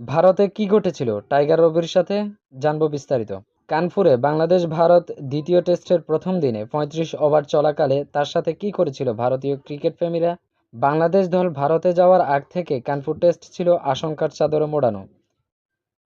ভারতে কি ঘটেছিল টাইগার রবির সাথে, জানবো বিস্তারিত। কানপুরে বাংলাদেশ ভারত দ্বিতীয় টেস্টের প্রথম দিনে ৩৫ ওভার চলাকালে তার সাথে কি করেছিল ভারতীয় ক্রিকেট প্রেমীরা। বাংলাদেশ দল ভারতে যাওয়ার আগ থেকে কানপুর টেস্ট ছিল আশঙ্কার চাদরে মোড়ানো।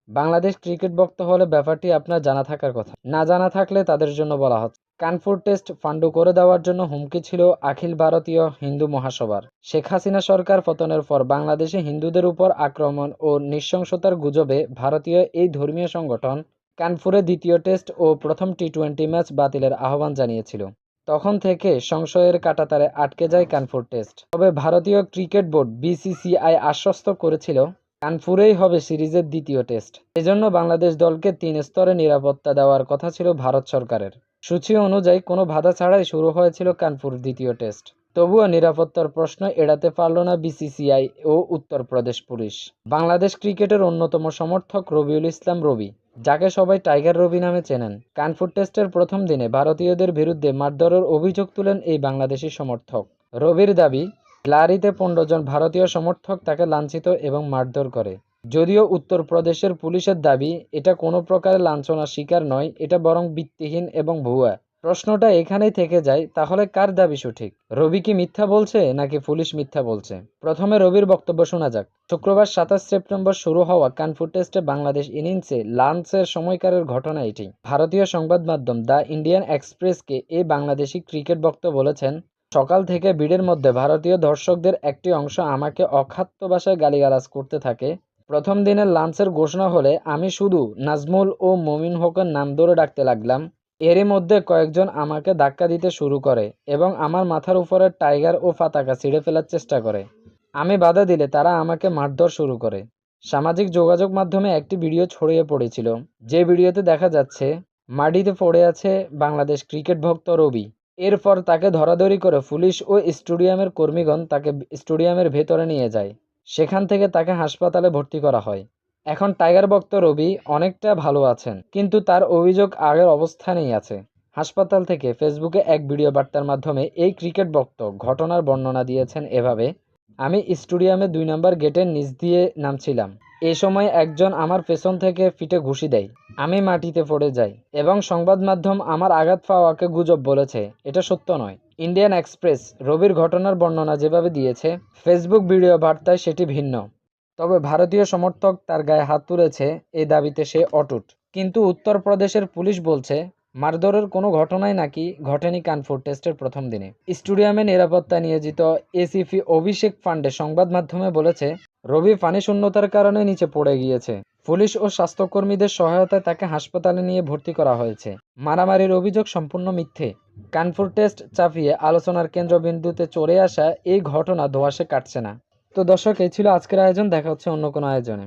বাংলাদেশ ক্রিকেট ভক্ত হলে ব্যাপারটি আপনার জানা থাকার কথা, না জানা থাকলে তাদের জন্য বলা হচ্ছে। কানপুর টেস্ট ফান্ডু করে দেওয়ার জন্য হুমকি ছিল অখিল ভারতীয় হিন্দু মহাসভার। শেখ হাসিনা সরকার পতনের পর বাংলাদেশে হিন্দুদের উপর আক্রমণ ও নৃশংসতার গুজবে ভারতীয় এই ধর্মীয় সংগঠন কানপুরে দ্বিতীয় টেস্ট ও প্রথম টি-20 ম্যাচ বাতিলের আহ্বান জানিয়েছিল। তখন থেকে সংশয়ের কাঁটাতারে আটকে যায় কানপুর টেস্ট। তবে ভারতীয় ক্রিকেট বোর্ড বিসিসিআই আশ্বস্ত করেছিল কানপুরেই হবে সিরিজের দ্বিতীয় টেস্ট। এজন্য বাংলাদেশ দলকে ৩ স্তরে নিরাপত্তা দেওয়ার কথা ছিল ভারত সরকারের। সূচি অনুযায়ী কোনো বাধা ছাড়াই শুরু হয়েছিল কানপুর দ্বিতীয় টেস্ট। তবুও নিরাপত্তার প্রশ্ন এড়াতে পারল না বিসিসিআই ও উত্তরপ্রদেশ পুলিশ। বাংলাদেশ ক্রিকেটের অন্যতম সমর্থক রবিউল ইসলাম রবি, যাকে সবাই টাইগার রবি নামে চেনেন, কানপুর টেস্টের প্রথম দিনে ভারতীয়দের বিরুদ্ধে মারধরের অভিযোগ তুলেন এই বাংলাদেশি সমর্থক। রবির দাবি, গ্যালারিতে ১৫ জন ভারতীয় সমর্থক তাকে লাঞ্ছিত এবং মারধর করে। যদিও উত্তরপ্রদেশের পুলিশের দাবি এটা কোনো প্রকারের লাঞ্ছনার শিকার নয়, এটা বরং ভিত্তিহীন এবং ভুয়া। প্রশ্নটা এখানেই থেকে যায়, তাহলে কার দাবি সঠিক? রবি কি মিথ্যা বলছে নাকি পুলিশ মিথ্যা বলছে? প্রথমে রবির বক্তব্য শোনা যাক। শুক্রবার ২৭ সেপ্টেম্বর শুরু হওয়া কানপুর টেস্টে বাংলাদেশ ইনিংসে লাঞ্চের সময়কারের ঘটনা এটি। ভারতীয় সংবাদ মাধ্যম দ্য ইন্ডিয়ান এক্সপ্রেসকে এই বাংলাদেশি ক্রিকেট ভক্ত বলেছেন, সকাল থেকে ভিড়ের মধ্যে ভারতীয় দর্শকদের একটি অংশ আমাকে অখাদ্য ভাষায় গালিগালাজ করতে থাকে। প্রথম দিনের লাঞ্চের ঘোষণা হলে আমি শুধু নাজমুল ও মমিন হকের নাম ধরে ডাকতে লাগলাম। এরই মধ্যে কয়েকজন আমাকে ধাক্কা দিতে শুরু করে এবং আমার মাথার উপরে টাইগার ও পতাকা ছিঁড়ে ফেলার চেষ্টা করে। আমি বাধা দিলে তারা আমাকে মারধর শুরু করে। সামাজিক যোগাযোগ মাধ্যমে একটি ভিডিও ছড়িয়ে পড়েছিল, যে ভিডিওতে দেখা যাচ্ছে মাটিতে পড়ে আছে বাংলাদেশ ক্রিকেট ভক্ত রবি। এরপর তাকে ধরাধরি করে পুলিশ ও স্টেডিয়ামের কর্মীগণ তাকে স্টেডিয়ামের ভেতরে নিয়ে যায়। সেখান থেকে তাকে হাসপাতালে ভর্তি করা হয়। এখন টাইগার ভক্ত রবি অনেকটা ভালো আছেন, কিন্তু তার অভিযোগ আগের অবস্থানেই আছে। হাসপাতাল থেকে ফেসবুকে এক ভিডিও বার্তার মাধ্যমে এই ক্রিকেট ভক্ত ঘটনার বর্ণনা দিয়েছেন এভাবে, আমি স্টেডিয়ামে ২ নম্বর গেটের নিচ দিয়ে নামছিলাম। এ সময় একজন আমার পেছন থেকে পিঠে ঘুষি দেয়। আমি মাটিতে পড়ে যাই এবং সংবাদ মাধ্যম আমার আঘাত পাওয়াকে গুজব বলেছে। এটা সত্য নয়। ইন্ডিয়ান এক্সপ্রেস রবির ঘটনার বর্ণনা যেভাবে দিয়েছে, ফেসবুক ভিডিও বার্তায় সেটি ভিন্ন। তবে ভারতীয় সমর্থক তার গায়ে হাত তুলেছে এই দাবিতে সে অটুট। কিন্তু উত্তরপ্রদেশের পুলিশ বলছে মারধরের কোনো ঘটনাই নাকি ঘটেনি কানপুর টেস্টের প্রথম দিনে। স্টেডিয়ামে নিরাপত্তা নিয়োজিত এসিপি অভিষেক পান্ডে সংবাদ মাধ্যমে বলেছে, রবি পানি শূন্যতার কারণে নিচে পড়ে গিয়েছে। পুলিশ ও স্বাস্থ্যকর্মীদের সহায়তায় তাকে হাসপাতালে নিয়ে ভর্তি করা হয়েছে। মারামারির অভিযোগ সম্পূর্ণ মিথ্যে। কানপুর টেস্ট চাপিয়ে আলোচনার কেন্দ্রবিন্দুতে চলে আসা এই ঘটনা ধোঁয়াশে কাটছে না। তো দর্শক, এই ছিল আজকের আয়োজন। দেখা হচ্ছে অন্য কোনো আয়োজনে।